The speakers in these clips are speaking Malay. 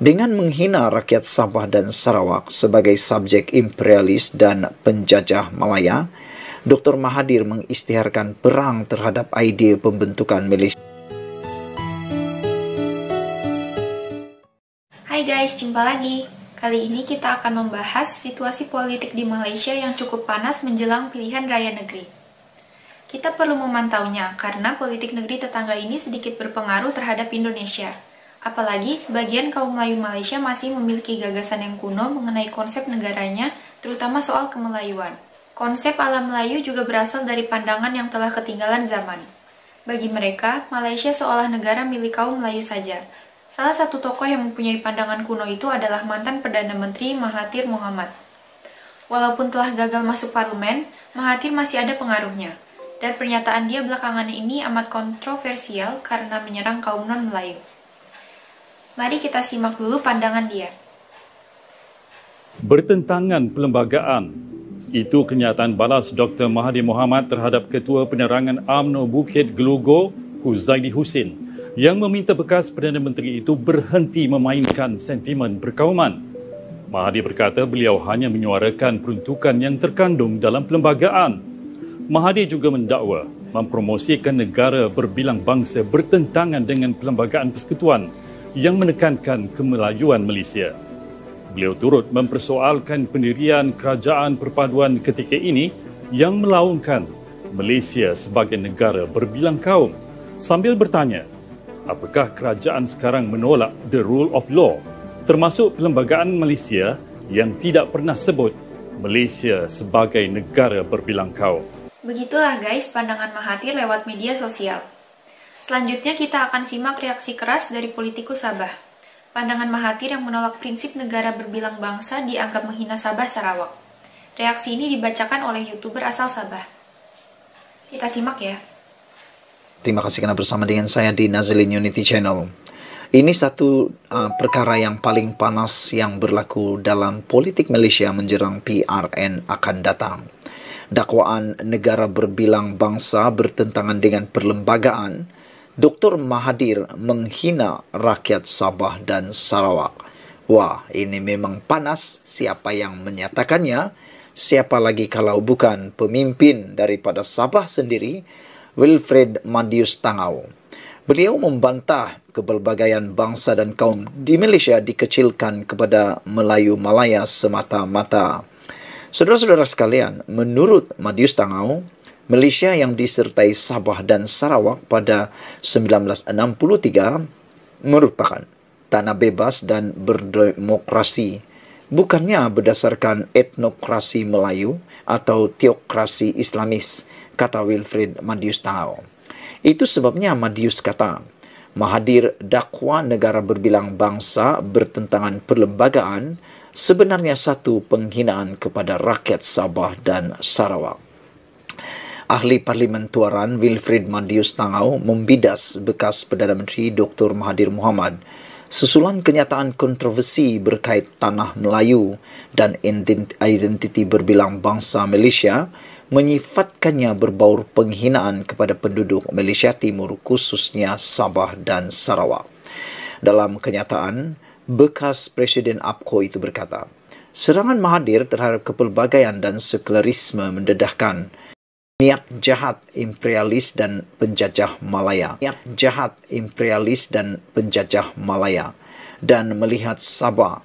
Dengan menghina rakyat Sabah dan Sarawak sebagai subjek imperialis dan penjajah Malaya, Dr. Mahathir mengisytiharkan perang terhadap idea pembentukan Malaysia. Hai guys, jumpa lagi. Kali ini kita akan membahas situasi politik di Malaysia yang cukup panas menjelang pilihan raya negeri. Kita perlu memantaunya karena politik negeri tetangga ini sedikit berpengaruh terhadap Indonesia. Apalagi sebagian kaum Melayu Malaysia masih memiliki gagasan yang kuno mengenai konsep negaranya, terutama soal kemelayuan. Konsep ala Melayu juga berasal dari pandangan yang telah ketinggalan zaman. Bagi mereka, Malaysia seolah negara milik kaum Melayu saja. Salah satu tokoh yang mempunyai pandangan kuno itu adalah mantan Perdana Menteri Mahathir Mohamad. Walaupun telah gagal masuk parlemen, Mahathir masih ada pengaruhnya. Dan pernyataan dia belakangan ini amat kontroversial karena menyerang kaum non-Melayu. Mari kita simak dulu pandangan dia. Bertentangan perlembagaan. Itu kenyataan balas Dr. Mahathir Mohamad terhadap Ketua Penerangan UMNO Bukit Gelugur, Huzaidi Husin, yang meminta bekas Perdana Menteri itu berhenti memainkan sentimen perkauman. Mahathir berkata beliau hanya menyuarakan peruntukan yang terkandung dalam perlembagaan. Mahathir juga mendakwa mempromosikan negara berbilang bangsa bertentangan dengan Perlembagaan Persekutuan yang menekankan kemelayuan Malaysia. Beliau turut mempersoalkan pendirian kerajaan perpaduan ketika ini yang melaungkan Malaysia sebagai negara berbilang kaum, sambil bertanya, apakah kerajaan sekarang menolak the rule of law, termasuk Perlembagaan Malaysia yang tidak pernah sebut Malaysia sebagai negara berbilang kaum. Begitulah guys pandangan Mahathir lewat media sosial. Selanjutnya kita akan simak reaksi keras dari politikus Sabah. Pandangan Mahathir yang menolak prinsip negara berbilang bangsa dianggap menghina Sabah Sarawak. Reaksi ini dibacakan oleh YouTuber asal Sabah. Kita simak ya. Terima kasih karena bersama dengan saya di Nazlin Unity Channel. Ini satu perkara yang paling panas yang berlaku dalam politik Malaysia menjelang PRN akan datang. Dakwaan negara berbilang bangsa bertentangan dengan perlembagaan. Dr. Mahathir menghina rakyat Sabah dan Sarawak. Wah, ini memang panas. Siapa yang menyatakannya? Siapa lagi kalau bukan pemimpin daripada Sabah sendiri, Wilfred Madius Tangau. Beliau membantah kepelbagaian bangsa dan kaum di Malaysia dikecilkan kepada Melayu Malaya semata-mata. Saudara-saudara sekalian, menurut Madius Tangau, Malaysia yang disertai Sabah dan Sarawak pada 1963 merupakan tanah bebas dan berdemokrasi, bukannya berdasarkan etnokrasi Melayu atau teokrasi Islamis, kata Wilfred Madius Tangau. Itu sebabnya Madius kata, Mahathir dakwa negara berbilang bangsa bertentangan perlembagaan sebenarnya satu penghinaan kepada rakyat Sabah dan Sarawak. Ahli Parlimen Tuaran Wilfred Madius Tangau membidas bekas Perdana Menteri Dr. Mahathir Mohamad susulan kenyataan kontroversi berkait tanah Melayu dan identiti berbilang bangsa Malaysia menyifatkannya berbaur penghinaan kepada penduduk Malaysia Timur khususnya Sabah dan Sarawak. Dalam kenyataan, bekas Presiden APCO itu berkata, serangan Mahathir terhadap kepelbagaian dan sekularisme mendedahkan niat jahat imperialis dan penjajah Malaya. Niat jahat imperialis dan penjajah Malaya. Dan melihat Sabah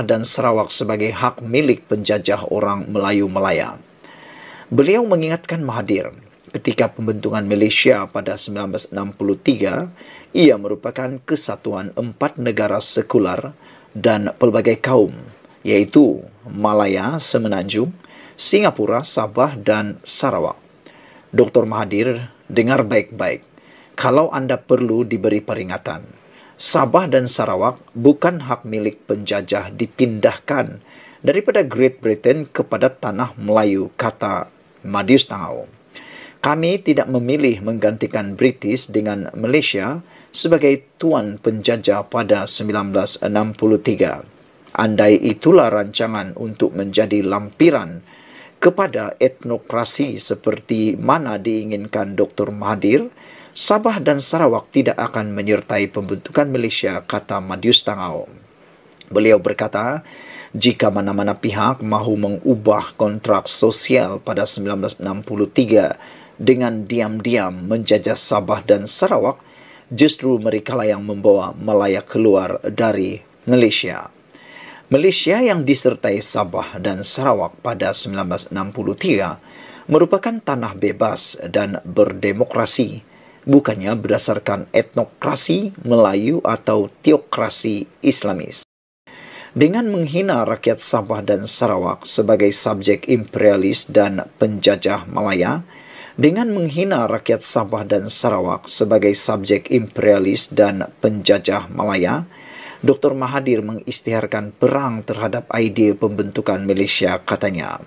dan Sarawak sebagai hak milik penjajah orang Melayu Malaya. Beliau mengingatkan Mahathir, ketika pembentukan Malaysia pada 1963, ia merupakan kesatuan 4 negara sekular dan pelbagai kaum, yaitu Malaya Semenanjung, Singapura, Sabah dan Sarawak. Dr. Mahathir, dengar baik-baik. Kalau anda perlu diberi peringatan, Sabah dan Sarawak bukan hak milik penjajah dipindahkan daripada Great Britain kepada tanah Melayu, kata Madius Tangau. Kami tidak memilih menggantikan British dengan Malaysia sebagai tuan penjajah pada 1963. Andai itulah rancangan untuk menjadi lampiran kepada etnokrasi seperti mana diinginkan Dr. Mahathir, Sabah dan Sarawak tidak akan menyertai pembentukan Malaysia, kata Madius Tangau. Beliau berkata, jika mana-mana pihak mahu mengubah kontrak sosial pada 1963 dengan diam-diam menjajah Sabah dan Sarawak, justru merekalah yang membawa Malaya keluar dari Malaysia. Malaysia yang disertai Sabah dan Sarawak pada 1963 merupakan tanah bebas dan berdemokrasi, bukannya berdasarkan etnokrasi Melayu atau teokrasi Islamis. Dengan menghina rakyat Sabah dan Sarawak sebagai subjek imperialis dan penjajah Malaya, dengan menghina rakyat Sabah dan Sarawak sebagai subjek imperialis dan penjajah Malaya, Dr. Mahathir mengisytiharkan perang terhadap idea pembentukan Malaysia, katanya.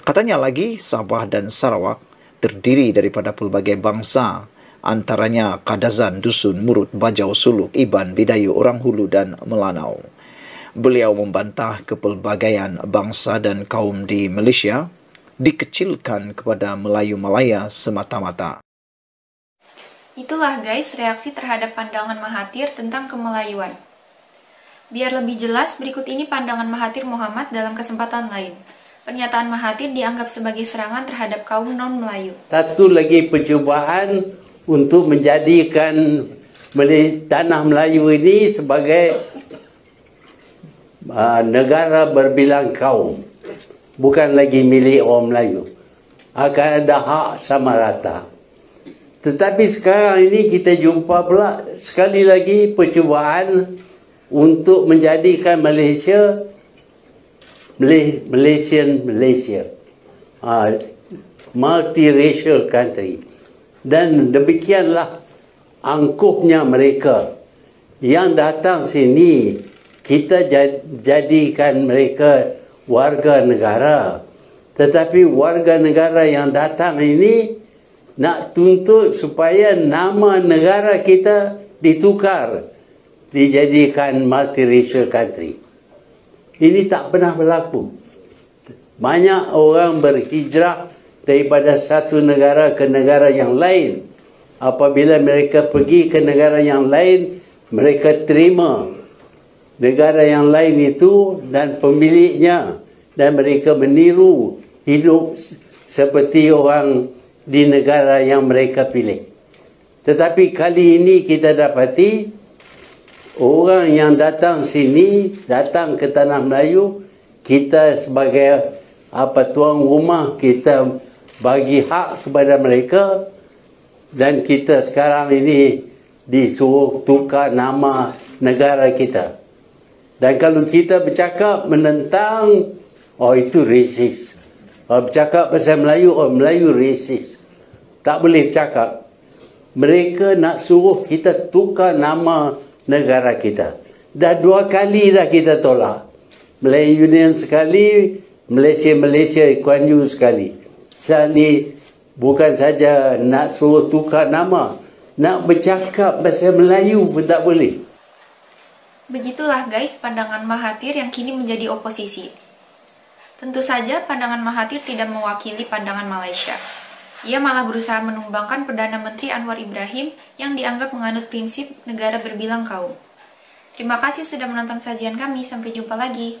Katanya lagi, Sabah dan Sarawak terdiri daripada pelbagai bangsa, antaranya Kadazan, Dusun, Murut, Bajau, Suluk, Iban, Bidayu, Orang Hulu dan Melanau. Beliau membantah kepelbagaian bangsa dan kaum di Malaysia dikecilkan kepada Melayu Malaya semata-mata. Itulah guys reaksi terhadap pandangan Mahathir tentang kemelayuan. Biar lebih jelas, berikut ini pandangan Mahathir Mohamad dalam kesempatan lain. Pernyataan Mahathir dianggap sebagai serangan terhadap kaum non-Melayu. Satu lagi percubaan untuk menjadikan tanah Melayu ini sebagai negara berbilang kaum, bukan lagi milik orang Melayu, akan ada hak sama rata. Tetapi sekarang ini kita jumpa pula sekali lagi percubaan untuk menjadikan Malaysia multiracial country, dan demikianlah angkuhnya mereka yang datang sini. Kita jadikan mereka warga negara. Tetapi warga negara yang datang ini nak tuntut supaya nama negara kita ditukar, dijadikan multiracial country. Ini tak pernah berlaku. Banyak orang berhijrah daripada satu negara ke negara yang lain. Apabila mereka pergi ke negara yang lain, mereka terima negara yang lain itu dan pemiliknya, dan mereka meniru hidup seperti orang di negara yang mereka pilih. Tetapi kali ini kita dapati orang yang datang sini, datang ke tanah Melayu, kita sebagai tuan rumah, kita bagi hak kepada mereka, dan kita sekarang ini disuruh tukar nama negara kita. Dan kalau kita bercakap menentang, itu racist. Bercakap pasal Melayu, Melayu racist. Tak boleh bercakap. Mereka nak suruh kita tukar nama negara kita. Dah 2 kali dah kita tolak. Melayu Union sekali, Malaysia Kuan Yew sekali. Sekarang ni bukan saja nak suruh tukar nama, nak bercakap pasal Melayu pun tak boleh. Begitulah guys pandangan Mahathir yang kini menjadi oposisi. Tentu saja pandangan Mahathir tidak mewakili pandangan Malaysia. Ia malah berusaha menumbangkan Perdana Menteri Anwar Ibrahim yang dianggap menganut prinsip negara berbilang kaum. Terima kasih sudah menonton sajian kami, sampai jumpa lagi.